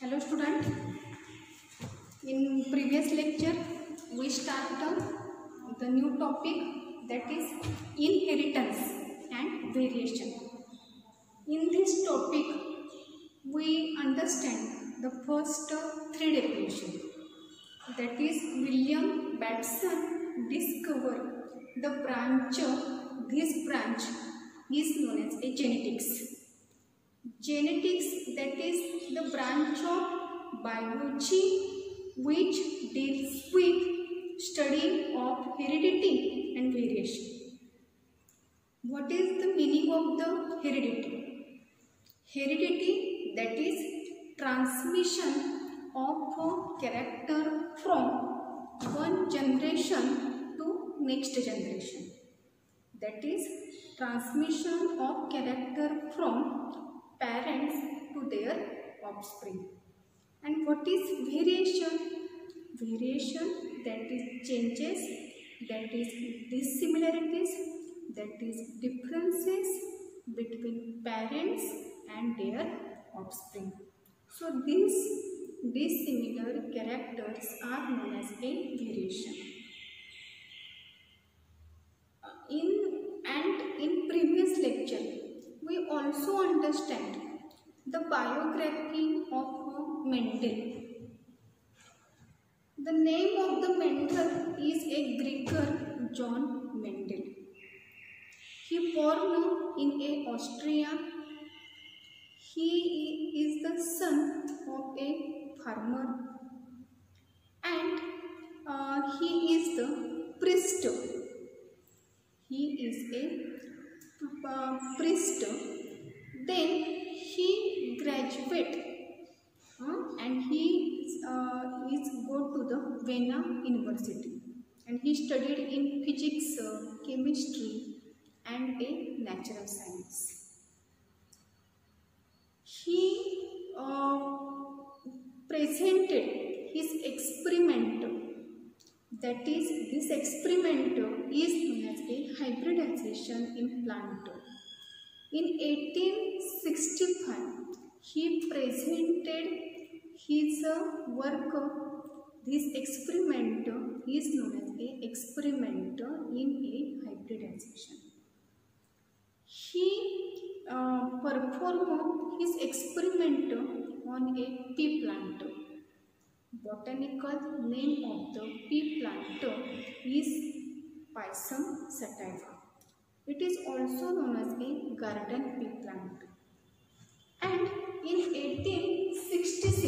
Hello student. In previous lecture we started the new topic, that is inheritance and variation. In this topic we understand the first three definitions. That is, William Batson discovered the branch. This branch is known as a genetics. Genetics, that is the branch of biology which deals with study of heredity and variation. What is the meaning of the heredity? Heredity, that is transmission of a character from one generation to next generation. That is transmission of character from parents to their offspring. And what is variation? Variation, that is changes, that is dissimilarities, that is differences between parents and their offspring. So these dissimilar characters are known as a variation. In previous lecture we also understand the biography of Mendel. The name of the mentor is a Greeker, John Mendel. He born in Austria. He is the son of a farmer and he is the priest. He is a priest. Then he graduate and he is go to the Vienna University, and he studied in physics, chemistry and a natural science. He presented his experiment. That is, this experiment is known as a hybridization in plant. In 1865, he presented his work. This experiment is known as a experiment in a hybridization. He performed his experiment on a pea plant. Botanical name of the pea plant is Pisum sativa. It is also known as a garden pea plant. And in 1866,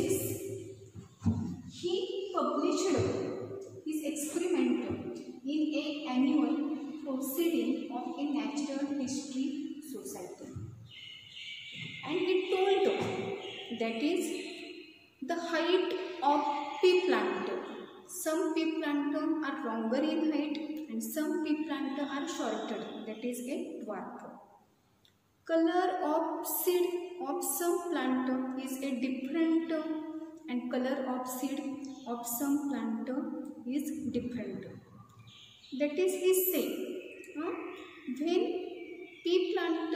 he published his experiment in an annual proceeding of a natural history society. And he told that is the height of pea plant. Some pea plant are longer in height and some pea plant are shorter, that is a dwarf. Color of seed of some plant is a different and color of seed of some plant is different. That is, he say, when pea plant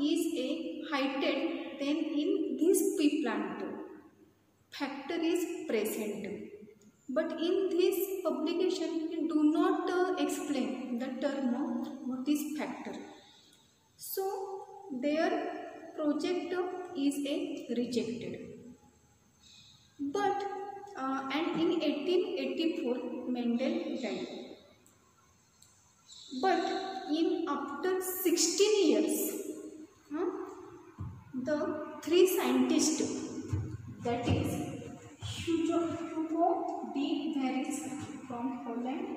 is a heighted, then in this pea plant factor is present. But in this publication we do not explain the term what is factor. So their project is a rejected. But and in 1884 Mendel died. But in after 16 years, the three scientists, that is Hugo de Vries from Holland,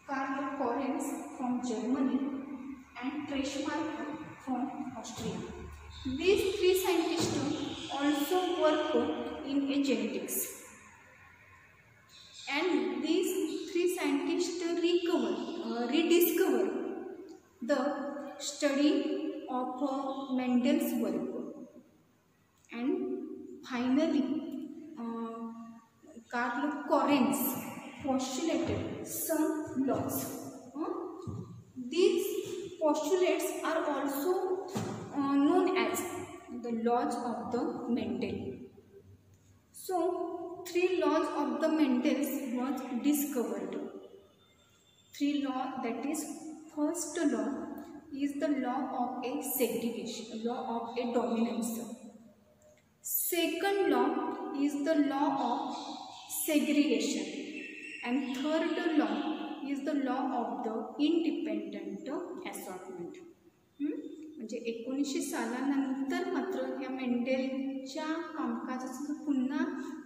Karl Correns from Germany and Treschmark from Austria. These three scientists also work in genetics. And these three scientists rediscover the study of Mendel's work. And finally, Karl Correns postulated some laws. These postulates are also known as the laws of the Mendel. So 3 laws of the Mendel's was discovered. 3 law, that is, first law is the law of a segregation, law of a dominance. Second law is the law of segregation, and third law is the law of the independent assortment. म्हणजे 1900 सालानंतर मात्र ह्या मेंडेलच्या कामकाजाचं पुन्हा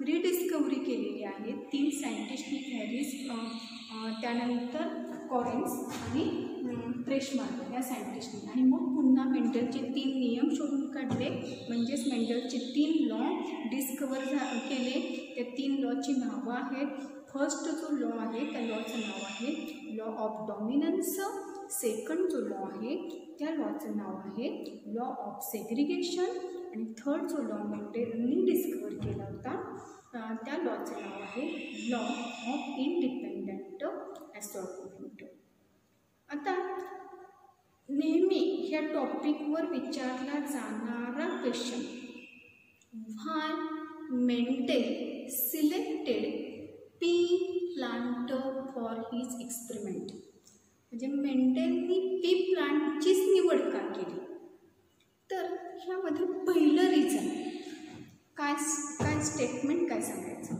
rediscovery केलेली आहे 3 सायंटिस्टनी, Harris, त्यानंतर कॉरेन्स आणि प्रेशमार्क या सायंटिस्टनी, आणि मग पुन्हा मेंडेलचे 3 नियम शोधून काढले. म्हणजेच मेंडेलचे 3 लॉ डिस्कवर केले. त्या 3 लॉची नावं आहेत. फर्स्ट जो लॉ आहे त्या लॉचं नाव आहे लॉ ऑफ डॉमिनन्स. सेकंड जो लॉ आहे त्या लॉचं नाव आहे लॉ ऑफ सेग्रिगेशन, आणि थर्ड जो लॉ मेंडेलनी डिस्कवर केला होता त्या लॉचं नाव आहे लॉ ऑफ इंडिपेंडंट असॉर्टमेंट. आता नेहमी ह्या टॉपिकवर विचारला जाणारा question, why Mendel selected pea plant for his experiment. म्हणजे मेंडेलनी पी प्लांटचीच निवड का केली. तर ह्यामध्ये पहिलं रिझन काय स्टेटमेंट काय सांगायचं,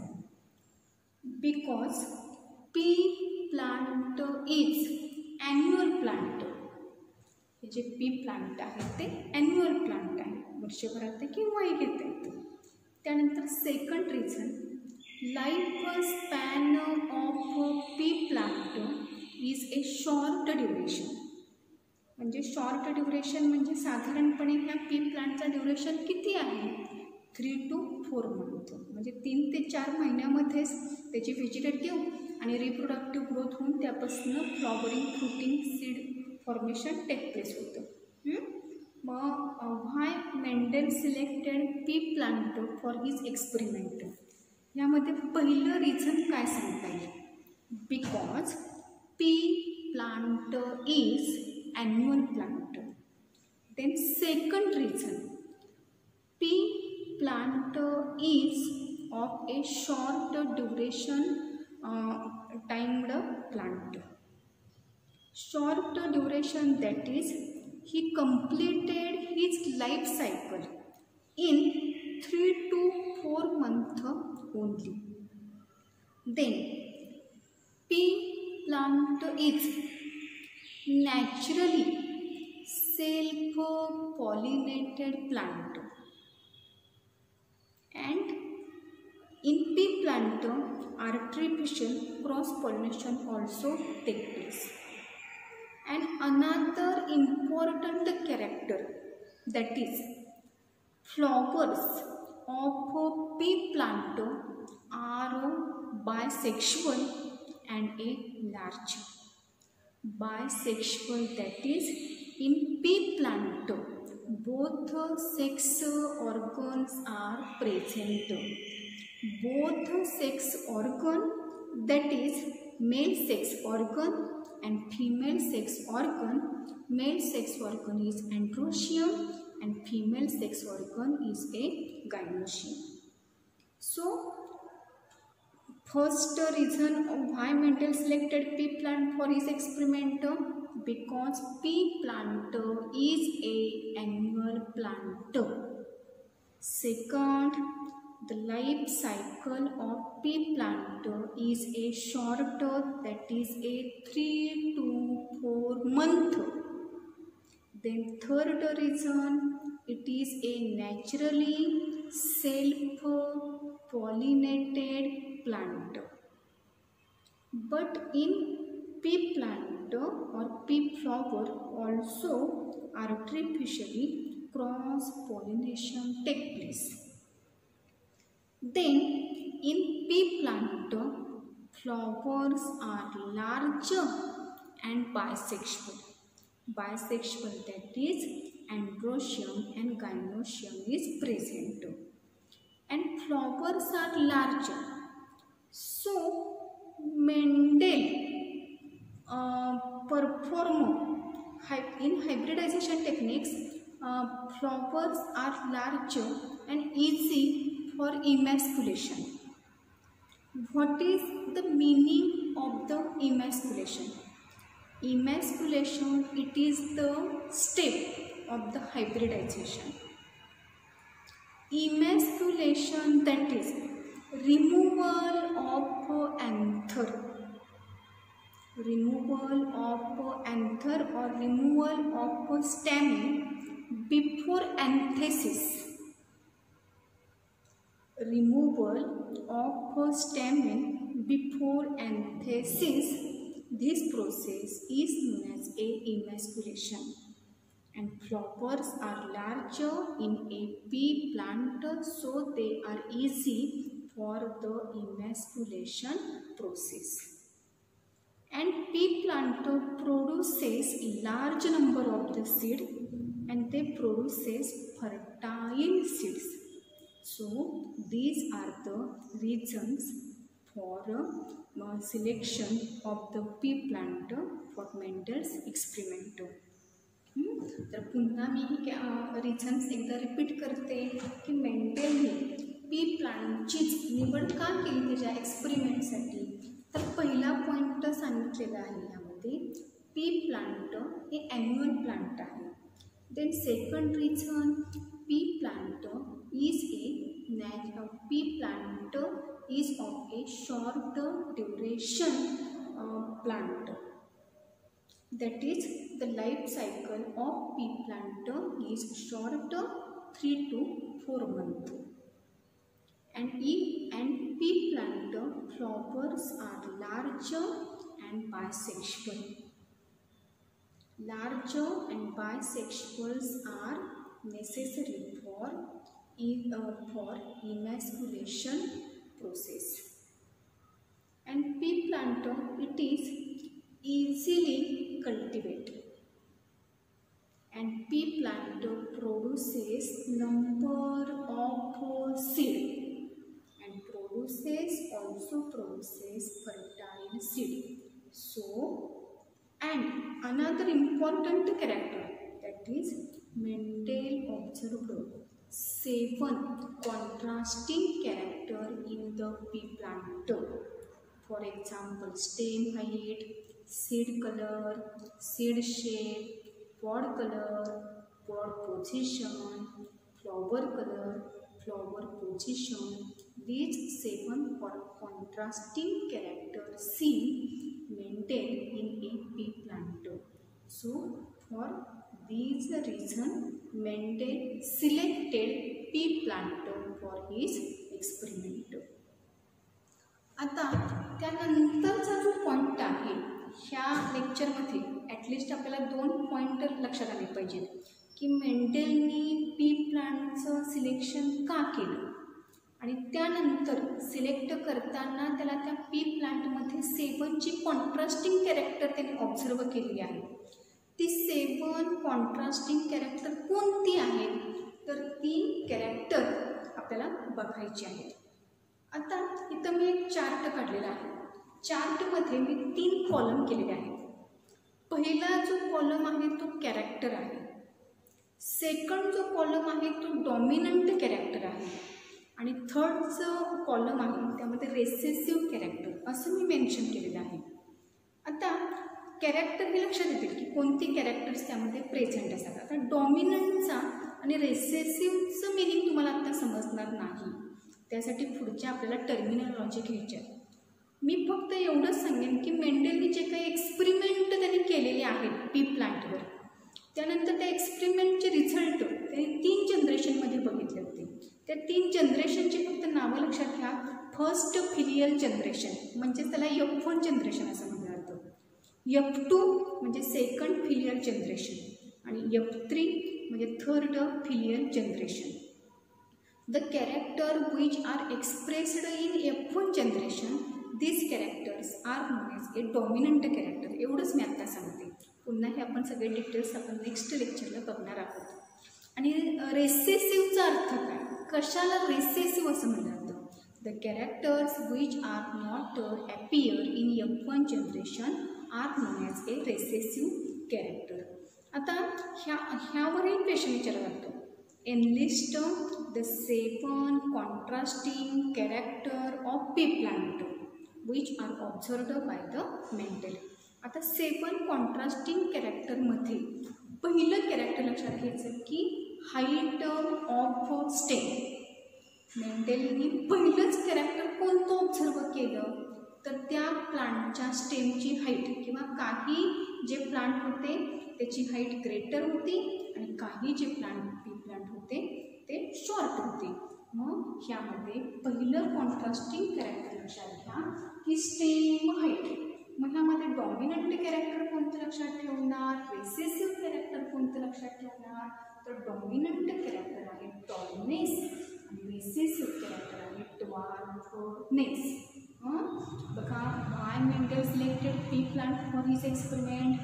because pea plant is annual plant. हे जे पी प्लांट आहे ते ॲन्युअल प्लांट आहे, वर्षभरात ते केव्हाही घेता येतं. त्यानंतर second reason, life span of pea plant is a short duration. म्हणजे शॉर्ट ड्युरेशन म्हणजे साधारणपणे ह्या पी प्लांटचा ड्युरेशन किती आहे, 3 to 4 मंथ. म्हणजे 3 ते 4 महिन्यामध्येच त्याची व्हेजिटेटिव्ह आणि रिप्रोडक्टिव्ह ग्रोथ होऊन त्यापासून flowering, fruiting, seed formation take place होतं. मग why Mendel selected pea plant for his experiment. यामध्ये पहिलं रिझन काय सांगता येईल, because pea plant is annual plant. Then second reason, pea plant is of a short duration timed plant. Short duration, that is, he completed his life cycle in 3 to 4 months only. Then pea plant is naturally self-pollinated plant, and in pea plant artificial cross-pollination also takes place. And another important character, that is, flowers of pea plant are bisexual and a large. Bisexual, that is, in pea plant both sex organs are present. Both sex organ, that is, male sex organ and female sex organ. Male sex organ is androecium and female sex organ is a gynoecium. So first reason why Mendel selected pea plant for his experiment, because pea plant is a annual plant. Second, the life cycle of pea plant is a shorter, that is a 3 to 4 month. Then third reason, it is a naturally self-pollinated plant. But in pea plant or pea flower also artificially cross-pollination take place. Then in pea plant flowers are larger and bisexual. Bisexual, that is, androecium and gynoecium is present, and flowers are larger. So Mendel perform in hybridization techniques. Flowers are larger and easy for emasculation. What is the meaning of the emasculation? Emasculation, it is the step of the hybridization. Emasculation, that is removal of anther. Removal of anther or removal of stamen before anthesis. Removal of stamen before anthesis. This process is known as a emasculation. And flowers are larger in a pea plant, so they are easy for the emasculation process. And pea plant produces a large number of the seed, and they produces fertile seeds. So these are the reasons for selection of the pea plant for Mendel's experiment. तर पुन्हा मी ही reasons एकदा repeat करते की मेंडेलने P प्लांटचीच निवड का केली त्याच्या एक्सपेरिमेंटसाठी. तर पहिला पॉईंट सांगितलेला आहे यामध्ये पी प्लांट हे ॲन्युअल प्लांट आहे. Then second reason pea plant is of a short duration plant. That is, the life cycle of pea plant is short, 3 to 4 months. And pea plant flowers are larger and bisexual. Larger and bisexuals are necessary for emasculation process. And pea plant, it is easily cultivated, and pea plant produces number of seed, and also produces fertile seed. So, and another important character, that is Mendel observed 7 contrasting character in the pea plant. For example, stem height, seed color, seed shape, pod color, pod position, flower color, flower position. These 7 contrasting characters seen Mendel in a pea plant. So for these reason Mendel selected pea plant for his experiment. आता त्यानंतरचा जो point आहे ह्या लेक्चरमध्ये at least आपल्याला 2 point लक्षात आले पाहिजेत की मेंडेलनी पी प्लांटचं सिलेक्शन का केलं, आणि त्यानंतर सिलेक्ट करताना त्याला त्या पी प्लांटमध्ये 7ची कॉन्ट्रास्टिंग कॅरेक्टर त्याने ऑब्झर्व केली आहे. ती 7 कॉन्ट्रास्टिंग कॅरेक्टर कोणती आहेत, तर ती कॅरेक्टर आपल्याला बघायची आहेत. आता इथं मी एक चार्ट काढलेला आहे. चार्टमध्ये मी 3 कॉलम केलेले आहेत. पहिला जो कॉलम आहे तो कॅरेक्टर आहे. सेकंड जो कॉलम आहे तो डॉमिनंट कॅरेक्टर आहे, आणि थर्ड जो कॉलम आहे त्यामध्ये रेसेसिव्ह कॅरेक्टर असं मी मेन्शन केलेलं आहे. आता कॅरेक्टर हे लक्षात येतील की कोणती कॅरेक्टर्स त्यामध्ये प्रेझेंट असतात. आता डॉमिनंटचा आणि रेसेसिव्हचं मिनिंग तुम्हाला आता समजणार नाही, त्यासाठी पुढच्या आपल्याला टर्मिनॉलॉजी घ्यायची आहे. मी फक्त एवढंच सांगेन की मेंडेलनी जे काही एक्सपेरिमेंट त्यांनी केलेले आहेत पी प्लांटवर, त्यानंतर त्या एक्सपेरिमेंटचे रिझल्ट त्यांनी 3 जनरेशनमध्ये बघितले होते. त्या 3 जनरेशनची फक्त नावं लक्षात घ्या. फर्स्ट फिलियल जनरेशन म्हणजे त्याला F1 जनरेशन असं म्हटलं जातं. F2 म्हणजे सेकंड फिलियल जनरेशन, आणि F3 म्हणजे third filial generation. The character which are expressed in F1 generation, these characters are known as a dominant character. एवढंच मी आता सांगते. पुन्हा हे आपण सगळे डिटेल्स आपण नेक्स्ट लेक्चरला बघणार आहोत. आणि रेसेसिव्हचा अर्थ काय, कशाला रेसेसिव्ह असं म्हटलं जातं. The characters which are not appear in F1 generation are known as a recessive character. आता ह्यावरही क्वेश्चन विचारला जातो enlist the 7 contrasting character of pea plant which are observed by the Mendel. आता 7 कॉन्ट्रास्टिंग कॅरेक्टरमध्ये पहिलं character लक्षात घ्यायचं की height of stem. मेंडेलनी पहिलंच कॅरेक्टर कोणतं ऑब्झर्व केलं तर त्या प्लांटच्या स्टेमची हाईट किंवा काही जे प्लांट होते त्याची हाईट ग्रेटर होती आणि काही जे पी प्लांट होते ते शॉर्ट होते. मग ह्यामध्ये पहिलं कॉन्ट्रास्टिंग कॅरेक्टर लक्षात घ्या की स्टेम हाईट. मग ह्यामध्ये डॉमिनंट कॅरेक्टर कोणतं लक्षात ठेवणार, रिसेसिव्ह कॅरेक्टर कोणतं लक्षात ठेवणार. तर डॉमिनंट कॅरेक्टर आहे टॉलनेस आणि रिसेसिव्ह कॅरेक्टर आहे ड्वार्फनेस. बघा why Mendel selected pea plant for his experiment?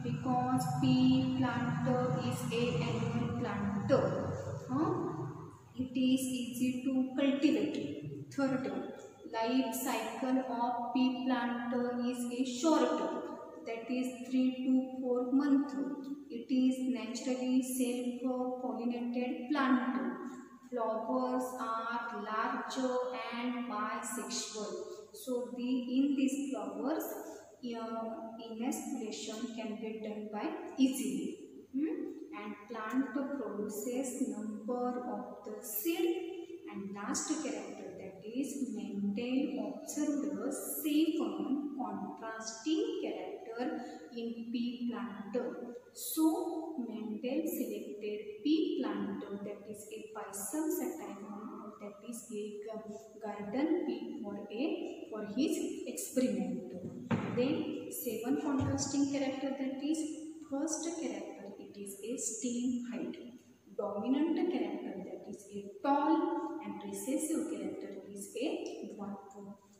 Because pea plant is a annual plant. It is easy to cultivate. Third, life cycle of pea plant is a short, that is 3 to 4 months. It is naturally self-pollinated plant. Flowers are large and bisexual. So in these flowers, emasculation can be done by easily. And plant produces number of the seed. And last character, that is Mendel observed 7 contrasting character in pea plant. So Mendel selected pea plant, that is a Pisum sativum, that is a garden pea for his experiment. Then 7 contrasting character, that is first character, it is a stem height. Dominant character, that is a tall, and recessive character is a dwarf.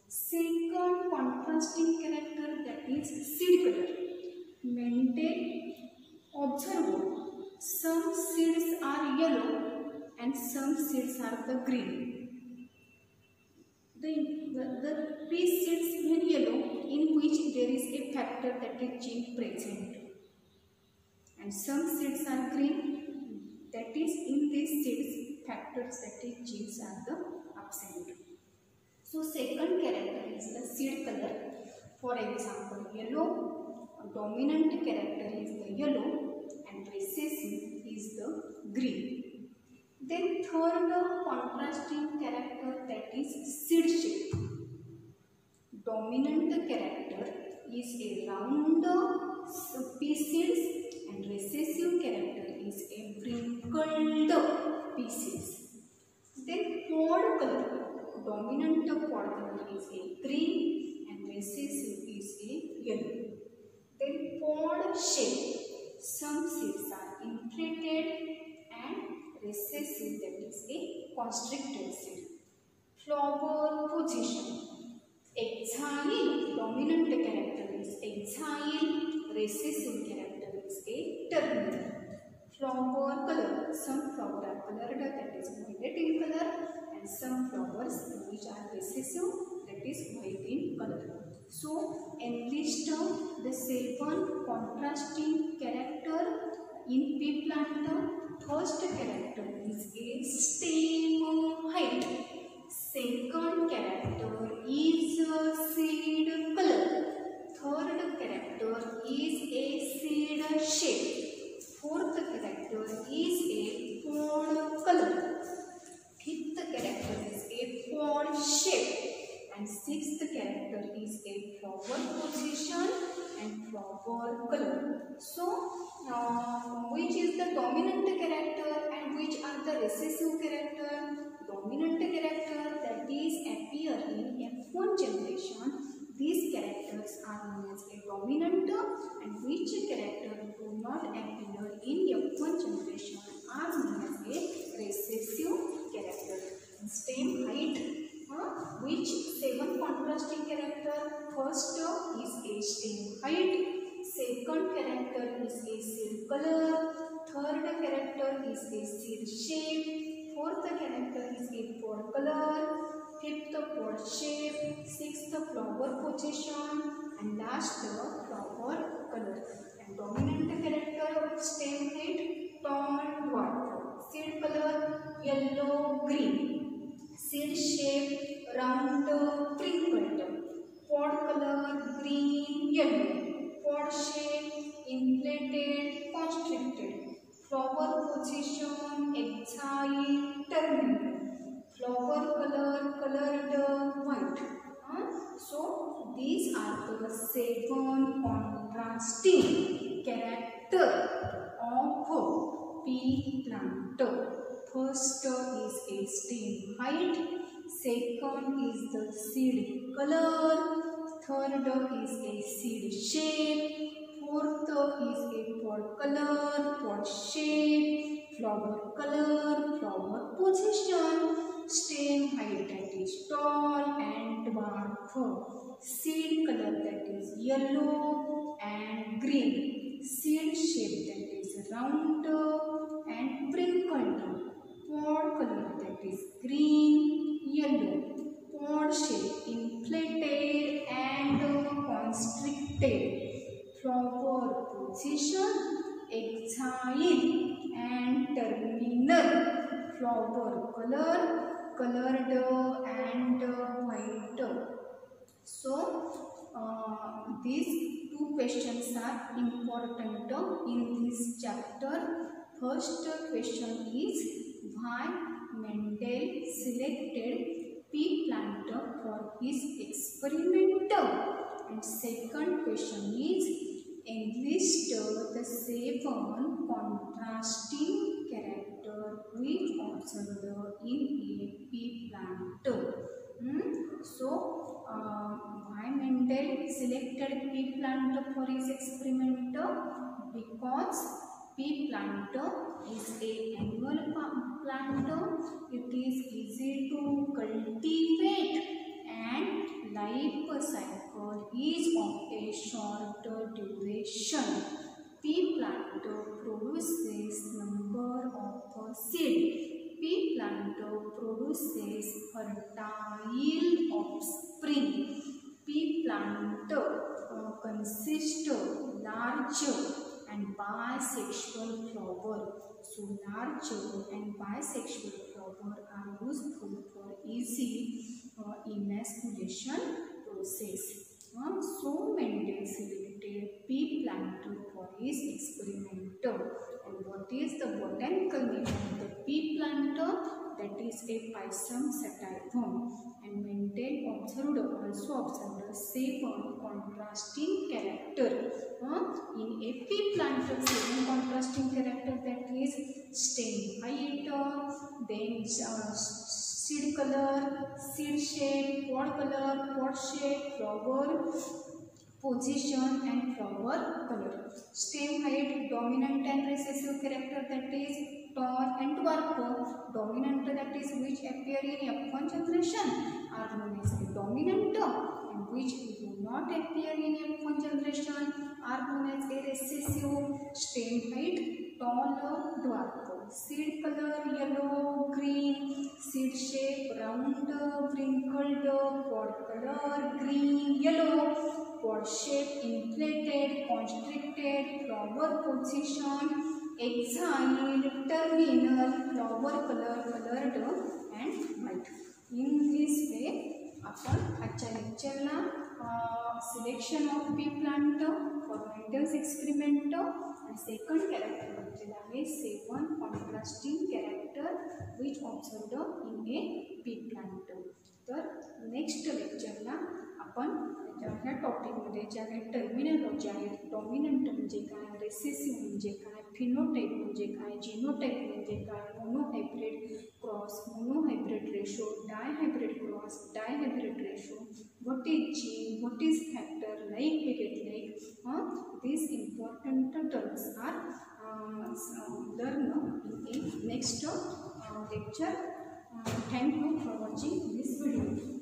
Second contrasting character, that is seed color. Mendel observed some seeds are yellow and some seeds are the green. The pea seeds are yellow, in which there is a factor, that is gene present, and some seeds are green, that is in these seeds factors, that is genes are the absent. So second character is the seed color. For example, yellow, dominant character is the yellow and recessive is the green. Then third contrasting character, that is seed shape. Dominant character is a round pea seeds and recessive character is a wrinkled pea seeds. Then pod color, dominant pod color is a green and recessive is a yellow. Then pod shape, some seeds are inflated and recessive, that is a constricted seed. Flower position, exile, dominant character is exile, recessive character is a terminal. Flower color, some flowers are colored, that is violet in color, and some flowers which are recessive, that is white in color. So enlist the 7 contrasting character in pea plant. First character is a stem height. Second character is seed color. Third character is a seed shape. Fourth character is a pod color. Fifth character is a pod shape. And sixth character is a flower position and flower color. So, which is the dominant character and which are the recessive character? Dominant character, that is appear in F1 generation. These characters are known as a dominant, and which character do not appear in F1 generation are known as a recessive character. Stem height, which 7 contrasting character? First is a stem height, second character is a seed color, third character is a seed shape, fourth character is a pod color, fifth pod shape, sixth flower position, and last flower color. And dominant character with stem height, tall, dwarf. seed color yellow green, seed shape round crinkled, pod color green yellow, pod shape inflated constricted, flower position exile terminal, flower color colored white. So these are the 7 contrasting character of pea plant. First is a stem height, second is the seed color, third is a seed shape, fourth is a pod color, pod shape, flower color, flower position, stem height that is tall and dwarf, seed color that is yellow and green, seed shape that is round and wrinkled, pod color that is green, yellow, pod shape inflated and constricted, flower position exile and terminal, flower color colored and white. So these 2 questions are important in this chapter. First question is why Mendel selected pea plant for his experiment, and second question is enlist the 7 contrasting character which observed in a pea plant. So why Mendel selected pea plant for his experiment? Because pea plant is a annual plant. It is easy to cultivate and life cycle is of a short duration. Pea plant produces number of seed. Pea plant produces fertile offspring. Pea plant consists large and bisexual flower. So large and bisexual flower are useful for easy emasculation process. So Mendel selected pea plant for his experiment. And what is the botanical name of the pea plant? That is a Pisum sativum. And Mendel also observed 7 contrasting character in a pea plant. 7 contrasting character, that is stem height, then seed color, seed shape, pod color, pod shape, flower position and flower color. Stem height, dominant and recessive character, that is tall and dwarf. Dominant, that is which appear in F1 generation, are known as dominant, and which do not appear in F1 generation are known as a recessive. Stem height, tall, dwarf. Seed color yellow, green, seed shape round, wrinkled, pod color green, yellow, pod shape inflated, constricted, flower position exile, terminal, flower color colored and white. In this way आपण आजच्या लेक्चरला selection of pea plant for Mendel's experiment आणि second character बघितलेला आहे 7 contrasting character which observed in a pea plant. तर next लेक्चरला आपण ह्या टॉपिकमध्ये ज्या काही टर्मिनॉलॉजी आहेत, डॉमिनंट म्हणजे काय, रेसेसिव्ह म्हणजे काय, फिनोटाइप म्हणजे काय, जीनोटाइप म्हणजे काय, monohybrid cross, monohybrid ratio, dihybrid cross, dihybrid ratio, what is gene, what is factor, like we get like these important terms are learned in next lecture. Thank you for watching this video.